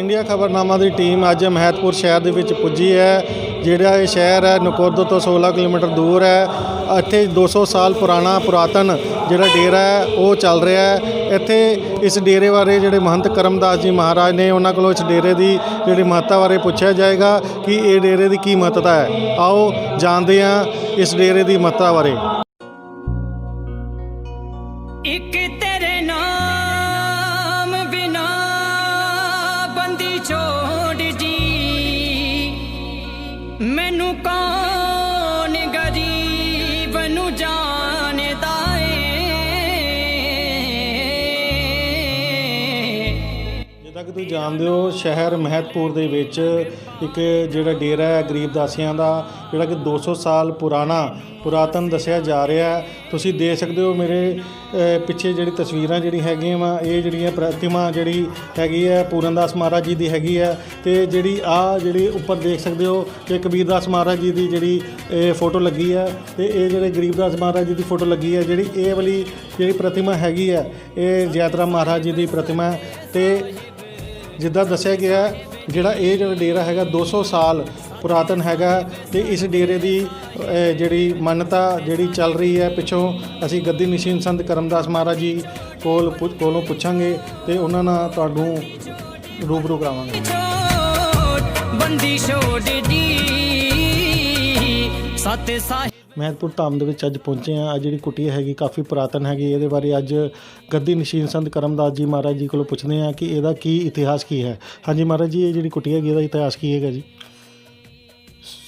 India खबरनामा की team अज महतपुर शहर के पुजी है। जोड़ा ये शहर है नकोदर तो 16 किलोमीटर दूर है। इत्थे 200 साल पुराना पुरातन जोड़ा डेरा है वो चल रहा है। इत्थे इस डेरे बारे जोड़े महंत करमदास जी महाराज ने उन्होंने को इस डेरे की जी महत्ता बारे पूछा जाएगा कि ये डेरे की की महत्ता है। आओ जानते हैं इस डेरे की महत्ता बारे। एक तेरे नाम बिना बंदी छोड़ जी मैनू कौन गरीब नू जानदा जिदा कि तुम जानते हो शहर महतपुर दे विच एक जिहड़ा डेरा है गरीबदासियां दा जिहड़ा कि 200 साल पुरातन दसिया जा रहा है। तुसीं देख सकते हो मेरे पिछे जी तस्वीरां जी हैगियां वा ये जी प्रतिमा जी हैगी है पूरनदास महाराज जी की हैगी है। तो जी जी उपर देख सकते हो कि कबीरदास महाराज जी की जी फोटो लगी है। तो ये जो गरीबदास महाराज जी की फोटो लगी है जी ये वाली जी प्रतिमा हैगी है ये जैतराम महाराज जी की प्रतिमा है। तो जिदा दसिया गया जोड़ा ये जो डेरा है 200 साल पुरातन हैगा। तो इस डेरे की जी मान्यता जी चल रही है पिछों असी गद्दी नशीन संत करमदास महाराज जी कोलों पुछांगे तो उन्होंने तुहानू रूबरू करावांगे। महतपुर धाम के अज पहुंचे हैं। अज जी कुटिया हैगी काफ़ी पुरातन हैगी। ये बारे अज गद्दी नशीन संत करमदास जी महाराज जी को पुछते हैं कि यदा की इतिहास की है। हाँ जी महाराज जी ये जी कुटिया हैगी इतिहास की है जी।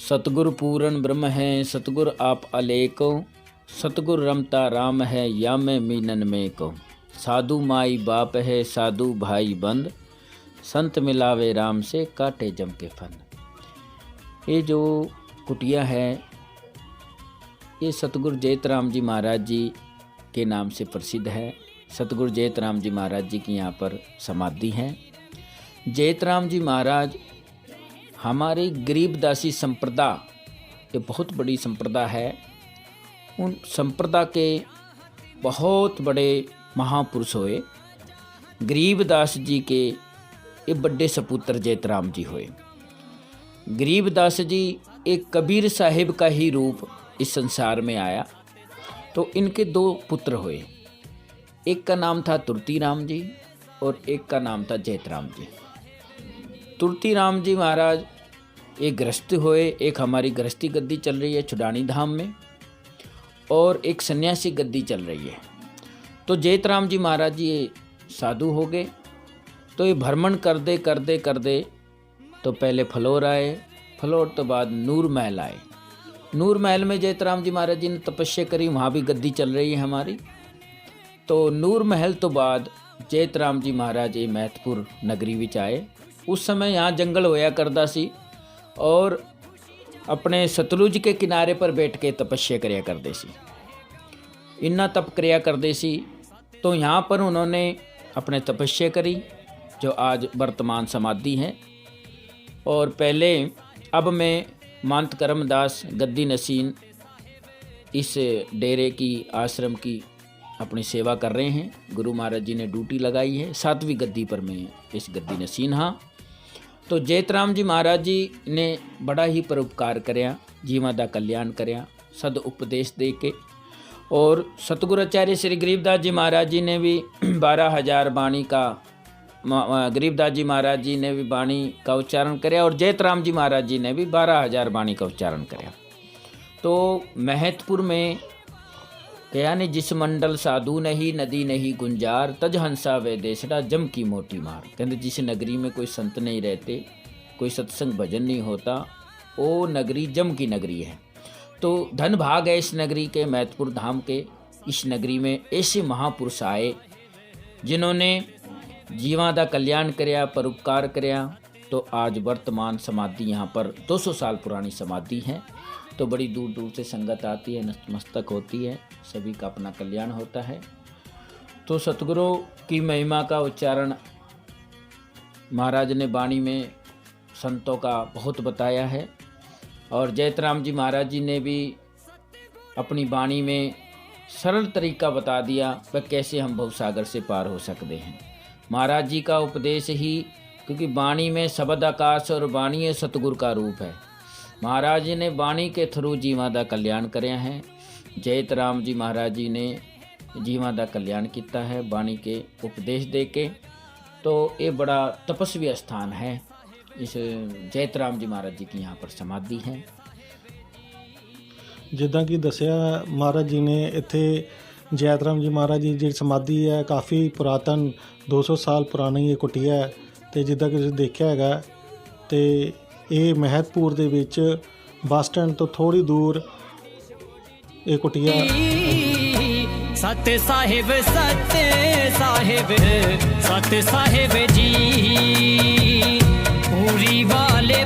सतगुर पूरन ब्रह्म है सतगुर आप अलेको सतगुर रमता राम है या मैं मीनन में को साधु माई बाप है साधु भाई बंद संत मिलावे राम से काटे जम के फन। ये जो कुटिया है ये सतगुरु जैतराम जी महाराज जी के नाम से प्रसिद्ध है। सतगुरु जैतराम जी महाराज जी की यहाँ पर समाधि है। जैतराम जी महाराज हमारी गरीबदासी संप्रदा ये बहुत बड़ी संप्रदा है। उन संप्रदा के बहुत बड़े महापुरुष हुए। गरीबदास जी के ये बड़े सपुत्र जैतराम जी हुए। गरीबदास जी एक कबीर साहिब का ही रूप इस संसार में आया। तो इनके दो पुत्र हुए, एक का नाम था तुरती राम जी और एक का नाम था जैतराम जी। तुरती राम जी महाराज एक गृहस्थ हुए। एक हमारी गृहस्थी गद्दी चल रही है छुडानी धाम में और एक सन्यासी गद्दी चल रही है। तो जैतराम जी महाराज जी ये साधु हो गए। तो ये भ्रमण करते करते करते तो पहले फलोर आए, फलोर तो बाद नूर महल आए। नूर महल में जैतराम जी महाराज जी ने तपस्या करी, वहाँ भी गद्दी चल रही है हमारी। तो नूर महल तो बाद जैतराम जी महाराज ये महतपुर नगरी विच आए। उस समय यहाँ जंगल होया करदा सी और अपने सतलुज के किनारे पर बैठ के तपस्या करिया करते सी। इन्ना तप करिया करते सी। तो यहाँ पर उन्होंने अपने तपस्या करी जो आज वर्तमान समाधि है। और पहले अब मैं महंत करमदास गद्दी नसीन इस डेरे की आश्रम की अपनी सेवा कर रहे हैं। गुरु महाराज जी ने ड्यूटी लगाई है। 7वीं गद्दी पर मैं इस गद्दी नसीन हाँ। तो जैतराम जी महाराज जी ने बड़ा ही परोपकार करया, जीवां दा कल्याण करया, सद उपदेश दे के। और सतगुरु आचार्य श्री गरीबदास जी महाराज जी ने भी 12,000 बाणी का गरीबदास जी महाराज जी ने भी बाणी का उच्चारण करया और जैतराम जी महाराज जी ने भी 12,000 बाणी का उच्चारण करया। तो महतपुर में कया ने जिस मंडल साधु नहीं नदी नहीं गुंजार तज हंसा वे देसड़ा जम की मोटी मार। कहते जिस नगरी में कोई संत नहीं रहते, कोई सत्संग भजन नहीं होता, वो नगरी जम की नगरी है। तो धन भाग है इस नगरी के, महतपुर धाम के। इस नगरी में ऐसे महापुरुष आए जिन्होंने जीवां दा कल्याण करया, परोपकार करया। तो आज वर्तमान समाधि यहाँ पर 200 साल पुरानी समाधि है। तो बड़ी दूर दूर से संगत आती है, नतमस्तक होती है, सभी का अपना कल्याण होता है। तो सतगुरु की महिमा का उच्चारण महाराज ने वाणी में संतों का बहुत बताया है। और जैतराम जी महाराज जी ने भी अपनी वाणी में सरल तरीका बता दिया कि कैसे हम भवसागर से पार हो सकते हैं। महाराज जी का उपदेश ही क्योंकि वाणी में शब्द आकाश और वाणी है सतगुर का रूप है। महाराज जी ने वाणी के थ्रू जीवां दा कल्याण करिया है। जैत राम जी महाराज जी ने जीवां दा कल्याण किया है वाणी के उपदेश दे के। तो ये बड़ा तपस्वी स्थान है। इस जैत राम जी महाराज जी की यहाँ पर समाधि है। ਜਿੱਦਾਂ ਕਿ ਦੱਸਿਆ ਮਹਾਰਾਜ ਜੀ ਨੇ ਇੱਥੇ ਜੈਤ ਰਾਮ ਜੀ ਮਹਾਰਾਜ ਜੀ ਜਿਹੜੀ ਸਮਾਧੀ ਹੈ ਕਾਫੀ ਪੁਰਾਤਨ 200 ਸਾਲ ਪੁਰਾਣੀ ਇਹ ਕੁਟੀਆ ਹੈ। ਅਤੇ ਜਿੱਦਾਂ ਕਿ ਤੁਸੀਂ ਦੇਖਿਆ ਹੈਗਾ ਅਤੇ ਇਹ ਮਹਿਤਪੁਰ ਦੇ ਵਿੱਚ ਬੱਸ ਸਟੈਂਡ ਤੋਂ ਥੋੜ੍ਹੀ ਦੂਰ ਇਹ ਕੁਟੀਆ सत साहिब जी पूरी वाले